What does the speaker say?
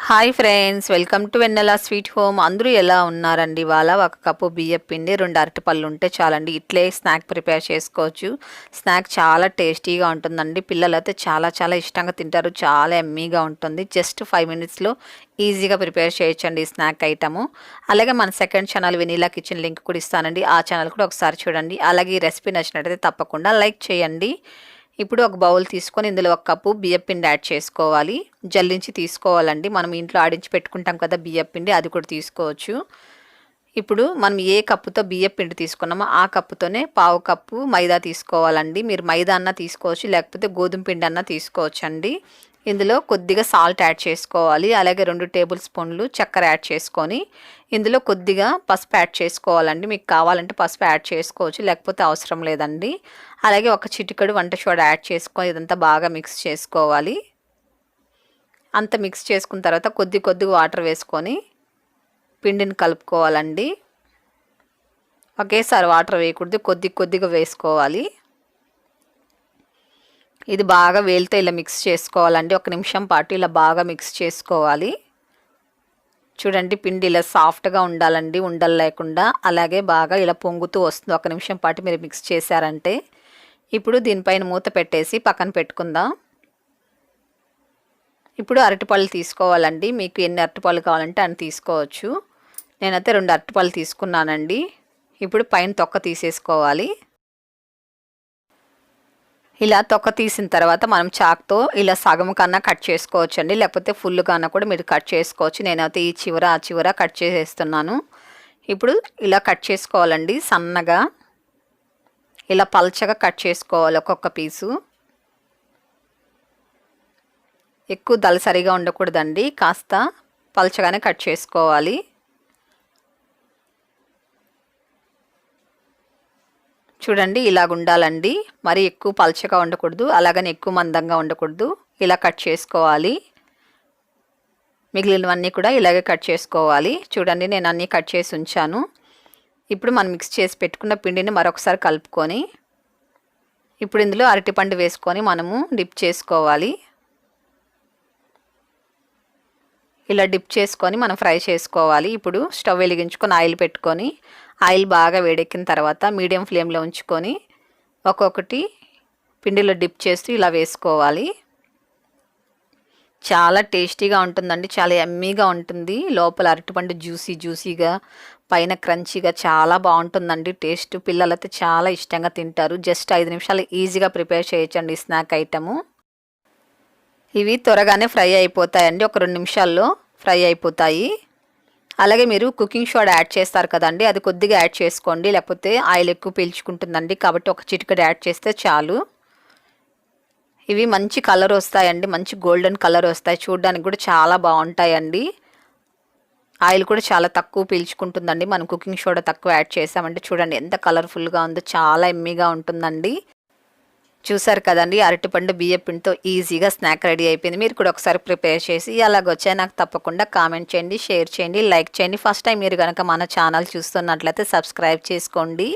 Hi friends, welcome to Vennela sweet home. అందరూ ఎలా ఉన్నారండి? వాళ్ళ ఒక కప్పు బియ్యం పిండి, 2 అరటిపళ్ళు ఉంటే చాలండి. ఇట్లే స్నాక్ ప్రిపేర్ చేసుకోవచ్చు. స్నాక్ చాలా టేస్టీగా ఉంటుందండి. పిల్లలైతే చాలా చాలా ఇష్టంగా తింటారు. చాలా ఎమ్మీగా ఉంటుంది. జస్ట్ 5 మినిట్స్లో ఈజీగా ప్రిపేర్ చేయొచ్చండి ఈ స్నాక్ ఐటము. అలాగే మన second channel vanilla kitchen link కూడా ఇస్తానండి. ఆ ఛానల్ కూడా ఒకసారి చూడండి. అలాగే ఈ రెసిపీ నచ్చినట్టయితే తప్పకుండా లైక్ చేయండి. ఇప్పుడు ఒక బౌల్ తీసుకొని ఇందులో ఒక కప్పు బియ్యపిండి యాడ్ చేసుకోవాలి. జల్లించి తీసుకోవాలండి. మనం ఇంట్లో ఆడించి పెట్టుకుంటాం కదా బియ్యపిండి, అది కూడా తీసుకోవచ్చు. ఇప్పుడు మనం ఏ కప్పుతో బియ్యపిండి తీసుకున్నామో ఆ కప్పుతోనే పావు కప్పు మైదా తీసుకోవాలండి. మీరు మైదా అన్నా తీసుకోవచ్చు, లేకపోతే గోధుమ పిండి అన్నా తీసుకోవచ్చు అండి. ఇందులో కొద్దిగా సాల్ట్ యాడ్ చేసుకోవాలి. అలాగే 2 టేబుల్ స్పూన్లు చక్కెర యాడ్ చేసుకొని ఇందులో కొద్దిగా పసుపు యాడ్ చేసుకోవాలండి. మీకు కావాలంటే పసుపు యాడ్ చేసుకోవచ్చు, లేకపోతే అవసరం లేదండి. అలాగే ఒక చిటికెడు వంట సోడా యాడ్ చేసుకొని ఇదంతా బాగా మిక్స్ చేసుకోవాలి. అంత మిక్స్ చేసుకున్న తర్వాత కొద్దిగా వాటర్ వేసుకొని పిండిని కలుపుకోవాలండి. ఒకేసారి వాటర్ వేయకూడదు, కొద్దిగా వేసుకోవాలి. ఇది బాగా వేలితో ఇలా మిక్స్ చేసుకోవాలండి. 1 నిమిషం పాటు ఇలా బాగా మిక్స్ చేసుకోవాలి. చూడండి, పిండి ఇలా సాఫ్ట్గా ఉండాలండి, ఉండలు లేకుండా. అలాగే బాగా ఇలా పొంగుతూ వస్తుంది. 1 నిమిషం పాటు మీరు మిక్స్ చేశారంటే ఇప్పుడు దీనిపైన మూత పెట్టేసి పక్కన పెట్టుకుందాం. ఇప్పుడు అరటిపళ్ళు తీసుకోవాలండి. మీకు ఎన్ని అరటిపళ్ళు కావాలంటే అన్ని తీసుకోవచ్చు. నేనైతే 2 అరటిపళ్ళు తీసుకున్నానండి. ఇప్పుడు పైన తొక్క తీసేసుకోవాలి. ఇలా తొక్క తీసిన తర్వాత మనం చాక్తో ఇలా సగం కన్నా కట్ చేసుకోవచ్చండి, లేకపోతే ఫుల్ కన్నా కూడా మీరు కట్ చేసుకోవచ్చు. నేనైతే ఈ చివర ఆ చివర కట్ చేసేస్తున్నాను. ఇప్పుడు ఇలా కట్ చేసుకోవాలండి. సన్నగా ఇలా పల్చగా కట్ చేసుకోవాలి ఒక్కొక్క పీసు. ఎక్కువ దళసరిగా ఉండకూడదండి, కాస్త పల్చగానే కట్ చేసుకోవాలి. చూడండి, ఇలాగ ఉండాలండి. మరి ఎక్కువ పల్చగా ఉండకూడదు, అలాగని ఎక్కువ మందంగా ఉండకూడదు. ఇలా కట్ చేసుకోవాలి. మిగిలినవన్నీ కూడా ఇలాగే కట్ చేసుకోవాలి. చూడండి, నేను అన్నీ కట్ చేసి ఉంచాను. ఇప్పుడు మనం మిక్స్ చేసి పెట్టుకున్న పిండిని మరొకసారి కలుపుకొని ఇప్పుడు ఇందులో అరటిపండు వేసుకొని మనము డిప్ చేసుకోవాలి. ఇలా డిప్ చేసుకొని మనం ఫ్రై చేసుకోవాలి. ఇప్పుడు స్టవ్ వెలిగించుకొని ఆయిల్ పెట్టుకొని ఆయిల్ బాగా వేడెక్కిన తర్వాత మీడియం ఫ్లేమ్లో ఉంచుకొని ఒక్కొక్కటి పిండిలో డిప్ చేస్తూ ఇలా వేసుకోవాలి. చాలా టేస్టీగా ఉంటుందండి, చాలా యమ్మీగా ఉంటుంది. లోపల అరటిపండు జ్యూసీగా, పైన క్రంచీగా చాలా బాగుంటుందండి టేస్ట్. పిల్లలైతే చాలా ఇష్టంగా తింటారు. జస్ట్ 5 నిమిషాలు ఈజీగా ప్రిపేర్ చేయొచ్చండి ఈ స్నాక్ ఐటము. ఇవి త్వరగానే ఫ్రై అయిపోతాయండి, ఒక 2 నిమిషాల్లో ఫ్రై అయిపోతాయి. అలాగే మీరు కుకింగ్ సోడా యాడ్ చేస్తారు కదండి, అది కొద్దిగా యాడ్ చేసుకోండి, లేకపోతే ఆయిల్ ఎక్కువ పీల్చుకుంటుందండి. కాబట్టి ఒక చిటికెడు యాడ్ చేస్తే చాలు. ఇవి మంచి కలర్ వస్తాయండి, మంచి గోల్డెన్ కలర్ వస్తాయి. చూడడానికి కూడా చాలా బాగుంటాయండి. ఆయిల్ కూడా చాలా తక్కువ పీల్చుకుంటుందండి. మనం కుకింగ్ సోడా తక్కువ యాడ్ చేసామంటే చూడండి ఎంత కలర్ఫుల్గా ఉందో, చాలా ఎమ్మీగా ఉంటుందండి. చూసారు కదండి, అరటిపండు బియ్యపిండితో ఈజీగా స్నాక్ రెడీ అయిపోయింది. మీరు కూడా ఒకసారి ప్రిపేర్ చేసి అలాగొచ్చాయి నాకు తప్పకుండా కామెంట్ చేయండి, షేర్ చేయండి, లైక్ చేయండి. ఫస్ట్ టైం మీరు కనుక మన ఛానల్ చూస్తున్నట్లయితే సబ్స్క్రైబ్ చేసుకోండి.